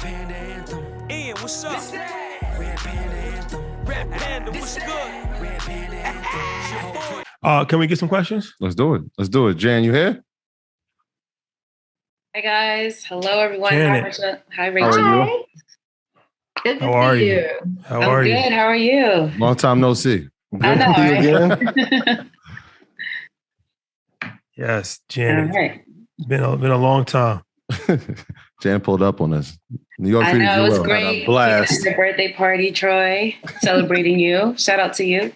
Panda anthem. Ian, what's up? Red Panda anthem. Red Panda, what's good? Red Panda anthem. Can we get some questions? Let's do it. Jan, you here? Hi guys. Hello everyone. Janet. Hi Rachel. How are you? Good to How are see you? you. How I'm are good. you? How are you? Long time no see. I know, See you right? again? Yes, All Janet. right. Been a long time. Jan pulled up on us. New York I treated know you it was well. great. Blast. Your birthday party, Troy. Celebrating you. Shout out to you.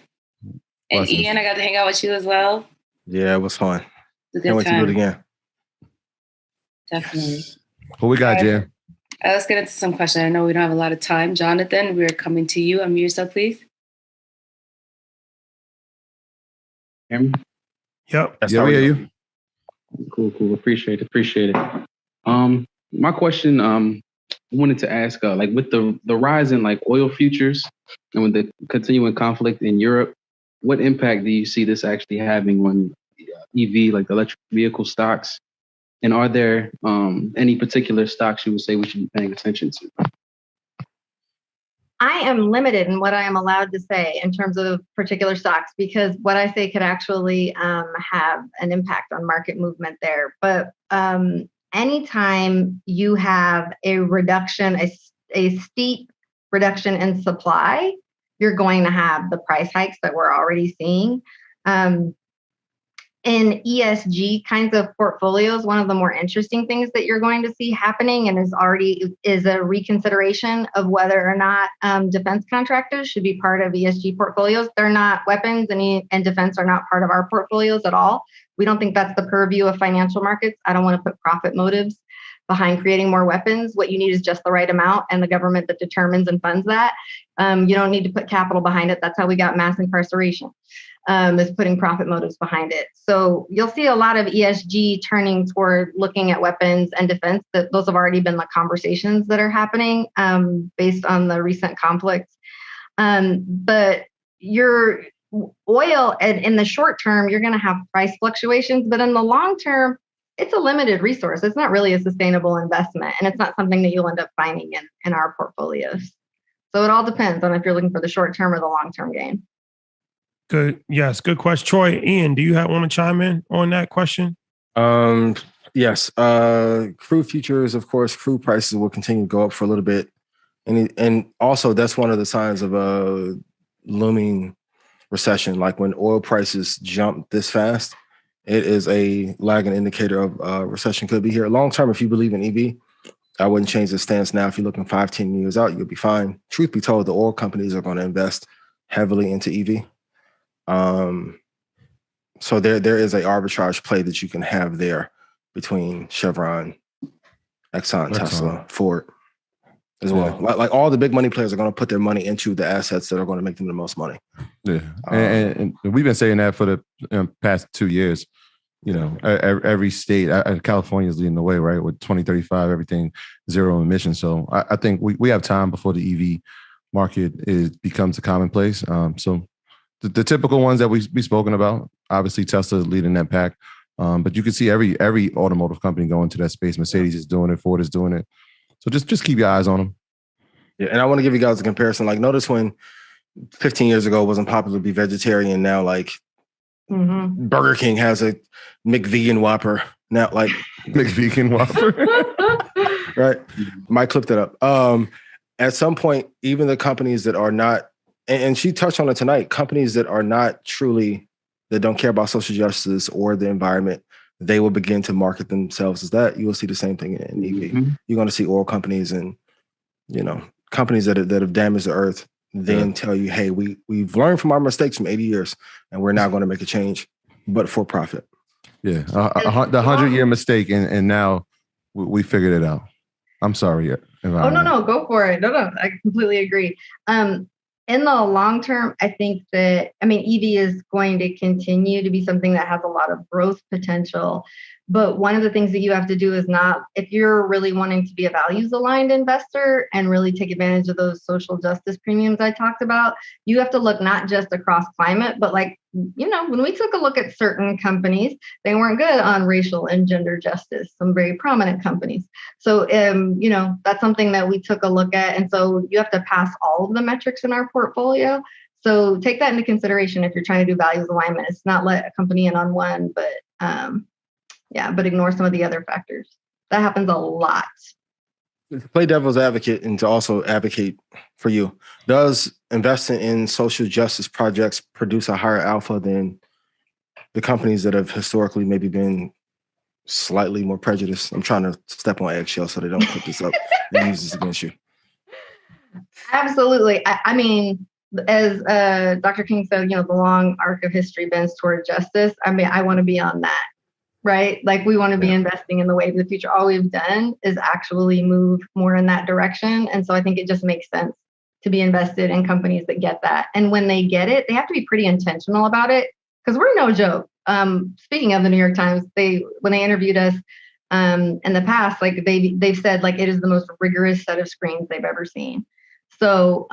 And Blessings. Ian, I got to hang out with you as well. Yeah, it was fun. It was a Can't good wait to do it time. again. Definitely. What we got, Jan? Let's get into some questions. I know we don't have a lot of time. Jonathan, we're coming to you. Unmute yourself, please. Hear me? Yep. That's Yeah, how we we hear do. you. Cool. Appreciate it. My question, I wanted to ask, like with the rise in like oil futures and with the continuing conflict in Europe, what impact do you see this actually having on EV, like the electric vehicle stocks? And are there any particular stocks you would say we should be paying attention to? I am limited in what I am allowed to say in terms of particular stocks because what I say could actually have an impact on market movement there. But anytime you have a reduction, a steep reduction in supply, you're going to have the price hikes that we're already seeing. In ESG kinds of portfolios, one of the more interesting things that you're going to see happening and is a reconsideration of whether or not defense contractors should be part of ESG portfolios. They're not. Weapons and defense are not part of our portfolios at all. We don't think that's the purview of financial markets. I don't want to put profit motives behind creating more weapons. What you need is just the right amount and the government that determines and funds that. You don't need to put capital behind it. That's how we got mass incarceration. Is putting profit motives behind it. So you'll see a lot of ESG turning toward looking at weapons and defense. Those have already been the conversations that are happening based on the recent conflicts. But your oil, in the short term, you're going to have price fluctuations, but in the long term, it's a limited resource. It's not really a sustainable investment, and it's not something that you'll end up finding in our portfolios. So it all depends on if you're looking for the short term or the long term gain. Good. Yes. Good question. Troy, Ian, do you want to chime in on that question? Yes. Crude futures, of course, crude prices will continue to go up for a little bit. And also that's one of the signs of a looming recession. Like when oil prices jump this fast, it is a lagging indicator of recession could be here. Long term, if you believe in EV, I wouldn't change the stance now. If you're looking 5-10 years out, you'll be fine. Truth be told, the oil companies are going to invest heavily into EV. So there is a arbitrage play that you can have there between Chevron, Exxon, Tesla, Ford as well. Like all the big money players are going to put their money into the assets that are going to make them the most money. Yeah, and we've been saying that for the past 2 years. You know, every state, California is leading the way, right? With 2035, everything zero emissions. So I think we have time before the EV market becomes a commonplace. So the typical ones that we've spoken about, obviously Tesla is leading that pack. But you can see every automotive company going to that space. Mercedes is doing it. Ford is doing it. So just keep your eyes on them. Yeah, and I want to give you guys a comparison. Like, notice when 15 years ago it wasn't popular to be vegetarian. Now, like, Burger King has a McVegan Whopper. Now, like McVegan Whopper. Right? Mike clipped it up. At some point, even the companies that are not, and she touched on it tonight, companies that are not truly, that don't care about social justice or the environment, they will begin to market themselves as that. You will see the same thing in EV. Mm-hmm. You're going to see oil companies and, companies that have damaged the earth then tell you, hey, we've learned from our mistakes from 80 years and we're now going to make a change, but for profit. Yeah. The 100-year mistake. And now we figured it out. I'm sorry. Oh, no, go for it. No, I completely agree. In the long term, I think that, EV is going to continue to be something that has a lot of growth potential. But one of the things that you have to do is not, if you're really wanting to be a values aligned investor and really take advantage of those social justice premiums I talked about, you have to look not just across climate, but like, when we took a look at certain companies, they weren't good on racial and gender justice, some very prominent companies. So, that's something that we took a look at. And so you have to pass all of the metrics in our portfolio. So take that into consideration if you're trying to do values alignment. It's not let a company in on one, but but ignore some of the other factors. That happens a lot. To play devil's advocate and to also advocate for you, does investing in social justice projects produce a higher alpha than the companies that have historically maybe been slightly more prejudiced? I'm trying to step on eggshells so they don't put this up and use this against you. Absolutely. I mean, as Dr. King said, the long arc of history bends toward justice. I mean, I want to be on that. Right? Like we want to be investing in the wave of the future. All we've done is actually move more in that direction. And so I think it just makes sense to be invested in companies that get that. And when they get it, they have to be pretty intentional about it because we're no joke. Speaking of the New York Times, when they interviewed us in the past, like they've said like it is the most rigorous set of screens they've ever seen. So,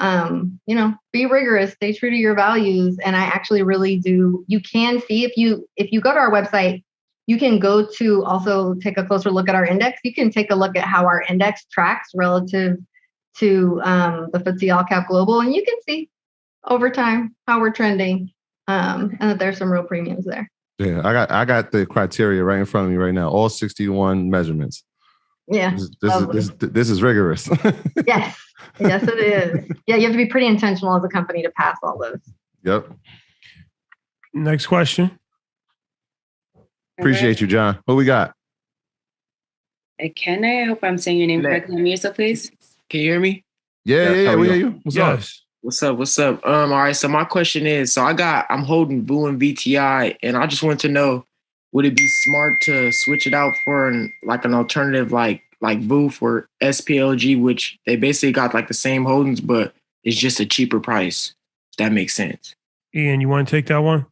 be rigorous, stay true to your values. And I actually really do. You can see if you go to our website, you can go to also take a closer look at our index. You can take a look at how our index tracks relative to the FTSE All Cap Global, and you can see over time how we're trending, and that there's some real premiums there. Yeah, I got the criteria right in front of me right now. All 61 measurements. Yeah, this is rigorous. Yes, it is. Yeah, you have to be pretty intentional as a company to pass all those. Yep. Next question. Appreciate you, John. What we got? Kene, I hope I'm saying your name correctly. Unmute yourself, please. Can you hear me? Yeah, we hear you. What's up? What's up? All right. So my question is, I'm holding VU and VTI, and I just wanted to know, would it be smart to switch it out for an alternative like VU for SPLG, which they basically got like the same holdings, but it's just a cheaper price. If that makes sense. Ian, you want to take that one?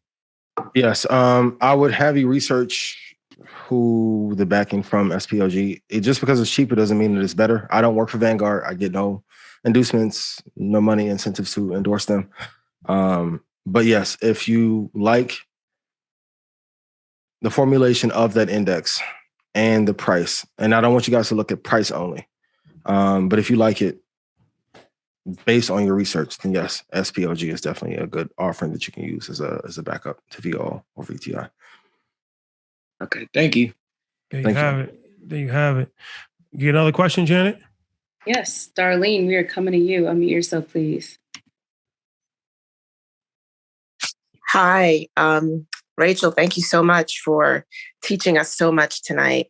Yes. I would have you research who the backing from SPLG. Just because it's cheaper doesn't mean that it's better. I don't work for Vanguard. I get no inducements, no money incentives to endorse them. But yes, if you like the formulation of that index and the price, and I don't want you guys to look at price only, but if you like it based on your research, then yes, SPLG is definitely a good offering that you can use as a backup to VO or VTI. Okay, thank you. There you have it. You get another question, Janet? Yes, Darlene, we are coming to you. Unmute yourself, please. Hi, Rachel. Thank you so much for teaching us so much tonight.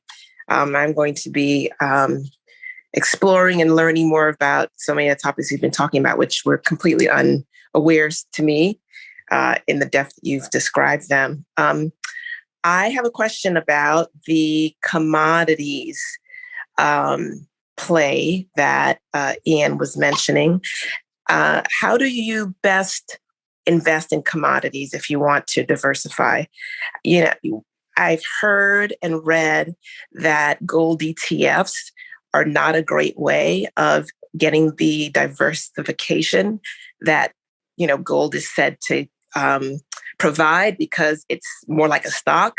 I'm going to be exploring and learning more about so many of the topics you've been talking about, which were completely unawares to me in the depth that you've described them. I have a question about the commodities play that Ian was mentioning. How do you best invest in commodities if you want to diversify? I've heard and read that gold ETFs are not a great way of getting the diversification that gold is said to provide because it's more like a stock.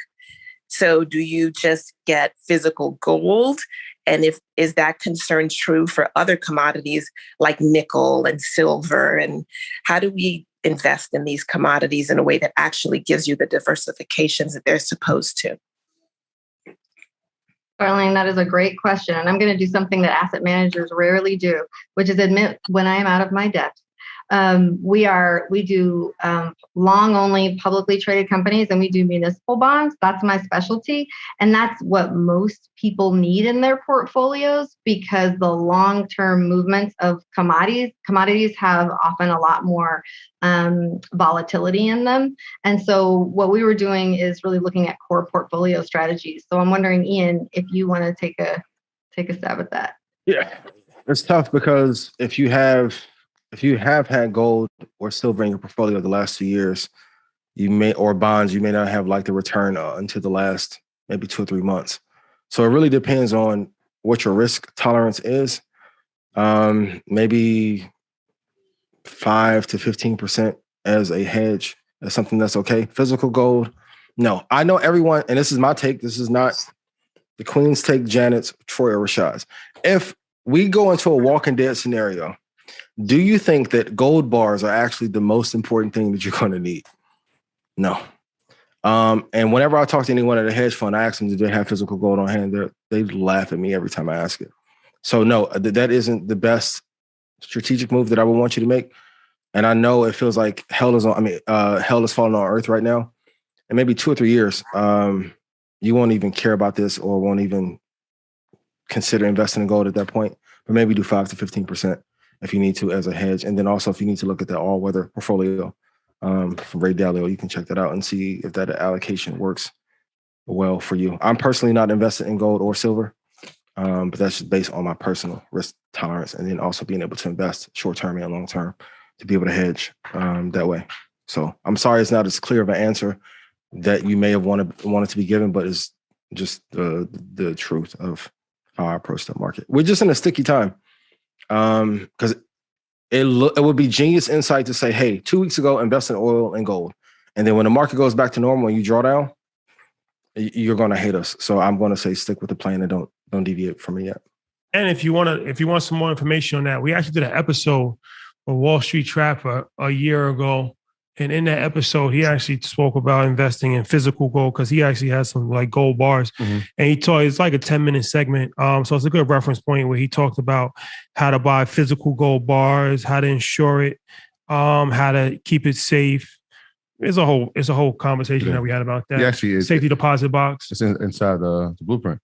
So do you just get physical gold? And is that concern true for other commodities like nickel and silver? And how do we invest in these commodities in a way that actually gives you the diversifications that they're supposed to? Darlene, that is a great question. And I'm going to do something that asset managers rarely do, which is admit when I am out of my depth. We do long only publicly traded companies, and we do municipal bonds. That's my specialty. And that's what most people need in their portfolios because the long-term movements of commodities have often a lot more volatility in them. And so what we were doing is really looking at core portfolio strategies. So I'm wondering, Ian, if you want to take a stab at that. Yeah, it's tough because if you have had gold or silver in your portfolio the last 2 years, or bonds, you may not have like the return until the last maybe 2 or 3 months. So it really depends on what your risk tolerance is. Maybe 5 to 15% as a hedge is something that's okay. Physical gold, no. I know everyone, and this is my take. This is not the Queen's take, Janet's, Troy, or Rashad's. If we go into a Walking Dead scenario, do you think that gold bars are actually the most important thing that you're going to need? No. And whenever I talk to anyone at a hedge fund, I ask them, do they have physical gold on hand? They laugh at me every time I ask it. So no, that isn't the best strategic move that I would want you to make. And I know it feels like hell is falling on earth right now. And maybe 2 or 3 years, you won't even care about this or won't even consider investing in gold at that point. But maybe do 5 to 15% if you need to as a hedge. And then also if you need to look at the all-weather portfolio from Ray Dalio, you can check that out and see if that allocation works well for you. I'm personally not invested in gold or silver, but that's just based on my personal risk tolerance and then also being able to invest short-term and long-term to be able to hedge that way. So I'm sorry it's not as clear of an answer that you may have wanted to be given, but it's just the truth of how I approach the market. We're just in a sticky time because it would be genius insight to say, hey, 2 weeks ago, invest in oil and gold. And then when the market goes back to normal and you draw down, you're going to hate us. So I'm going to say stick with the plan and don't deviate from it yet. And if you want some more information on that, we actually did an episode of Wall Street Trapper a year ago. And in that episode, he actually spoke about investing in physical gold because he actually has some like gold bars. Mm-hmm. And it's like a 10-minute segment. So it's a good reference point where he talked about how to buy physical gold bars, how to insure it, how to keep it safe. It's a whole conversation that we had about that. Actually, safety deposit box. It's inside the blueprint.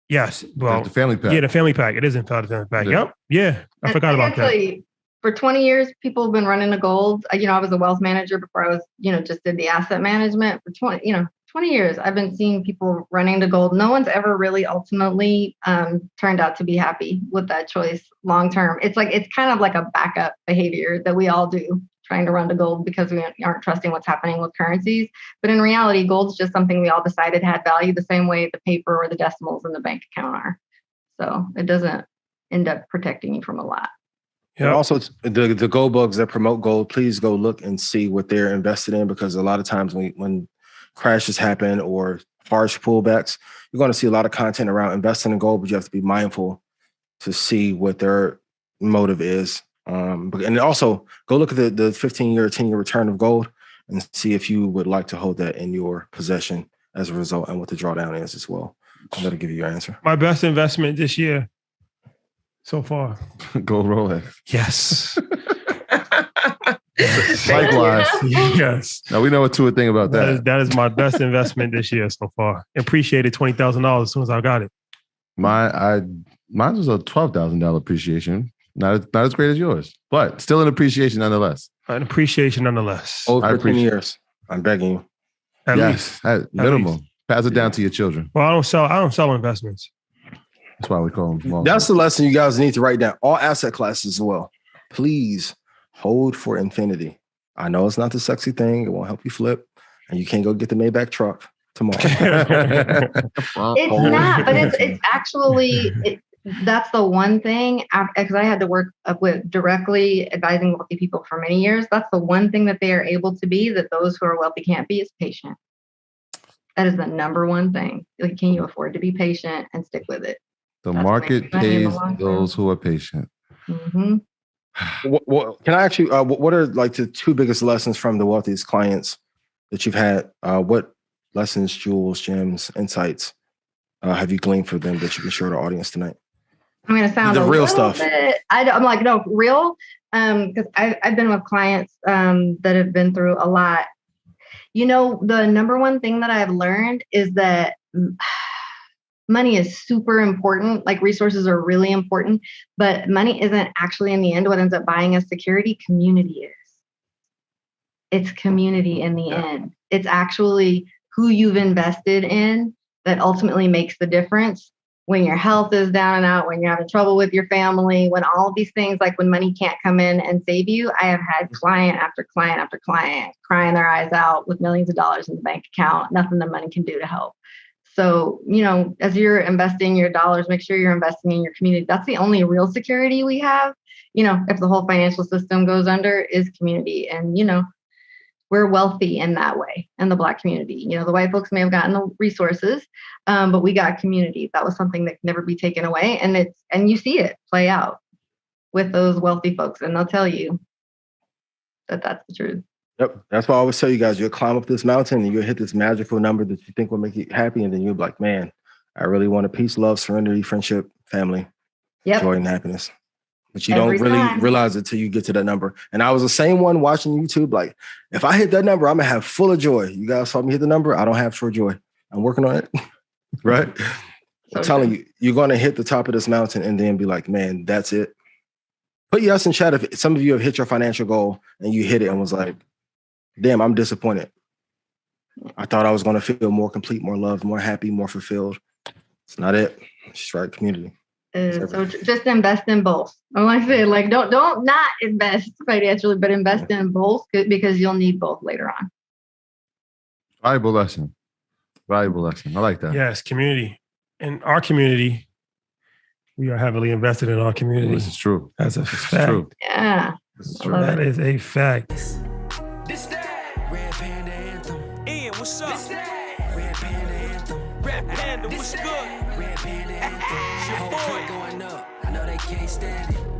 Yes. Well, the family pack. Yeah, the family pack. It is inside the family pack. Yep. Yeah. I forgot about that. For 20 years, people have been running to gold. I was a wealth manager before I was, just did the asset management for 20 years. I've been seeing people running to gold. No one's ever really ultimately turned out to be happy with that choice long term. It's kind of like a backup behavior that we all do, trying to run to gold because we aren't trusting what's happening with currencies. But in reality, gold's just something we all decided had value the same way the paper or the decimals in the bank account are. So it doesn't end up protecting you from a lot. Yeah. Also, the gold bugs that promote gold, please go look and see what they're invested in, because a lot of times when crashes happen or harsh pullbacks, you're going to see a lot of content around investing in gold, but you have to be mindful to see what their motive is. And also go look at the 15-year, 10-year return of gold and see if you would like to hold that in your possession as a result and what the drawdown is as well. I'm going to give you your answer. My best investment this year so far. Gold Rolex. Yes. Likewise. Yes. Now we know a thing about that. That is my best investment this year so far. Appreciated $20,000 as soon as I got it. Mine was a $12,000 appreciation. Not as great as yours, but still an appreciation nonetheless. An appreciation nonetheless. Over 10 years. I'm begging you. At least. Minimum. Pass it down to your children. Well, I don't sell investments. That's why we call them. That's the lesson you guys need to write down. All asset classes as well. Please hold for infinity. I know it's not the sexy thing. It won't help you flip. And you can't go get the Maybach truck tomorrow. It's not, but it's actually, that's the one thing, because I had to work with directly advising wealthy people for many years. That's the one thing that they are able to be that those who are wealthy can't be, is patient. That is the number one thing. Like, can you afford to be patient and stick with it? The market pays those who are patient. Mm-hmm. Can I ask you, what are like the two biggest lessons from the wealthiest clients that you've had? What lessons, jewels, gems, insights have you gleaned for them that you can share with our audience tonight? I'm going to sound the a real little stuff. bit, I'm like, no, real, because I've been with clients that have been through a lot. The number one thing that I've learned is that money is super important. Like, resources are really important, but money isn't actually in the end what ends up buying us security. Community is. It's community in the end. It's actually who you've invested in that ultimately makes the difference. When your health is down and out, when you're having trouble with your family, when all of these things, like when money can't come in and save you, I have had client after client after client crying their eyes out with millions of dollars in the bank account, nothing the money can do to help. So, as you're investing your dollars, make sure you're investing in your community. That's the only real security we have. If the whole financial system goes under, is community. And, we're wealthy in that way in the Black community. The white folks may have gotten the resources, but we got community. That was something that can never be taken away. And you see it play out with those wealthy folks. And they'll tell you that that's the truth. Yep. That's why I always tell you guys, you'll climb up this mountain and you'll hit this magical number that you think will make you happy. And then you'll be like, man, I really want a peace, love, serenity, friendship, family, joy, and happiness. But you don't really realize it till you get to that number. And I was the same one watching YouTube. Like, if I hit that number, I'm going to have full of joy. You guys saw me hit the number. I don't have true joy. I'm working on it. Right? I'm telling you, you're going to hit the top of this mountain and then be like, man, that's it. Put yes in chat if some of you have hit your financial goal and you hit it and was like, damn, I'm disappointed. I thought I was going to feel more complete, more loved, more happy, more fulfilled. It's not it. It's just right community. So just invest in both. Like I said, don't not invest financially, but invest in both because you'll need both later on. Valuable lesson. I like that. Yes, community. In our community, we are heavily invested in our community. This is true. That's a fact. True. Yeah. This is true. That is a fact. This that Red Panda anthem. Ian, what's up? This that Red Panda anthem. Red Panda, what's good? Red Panda anthem. Whole foot going up. I know they can't stand it.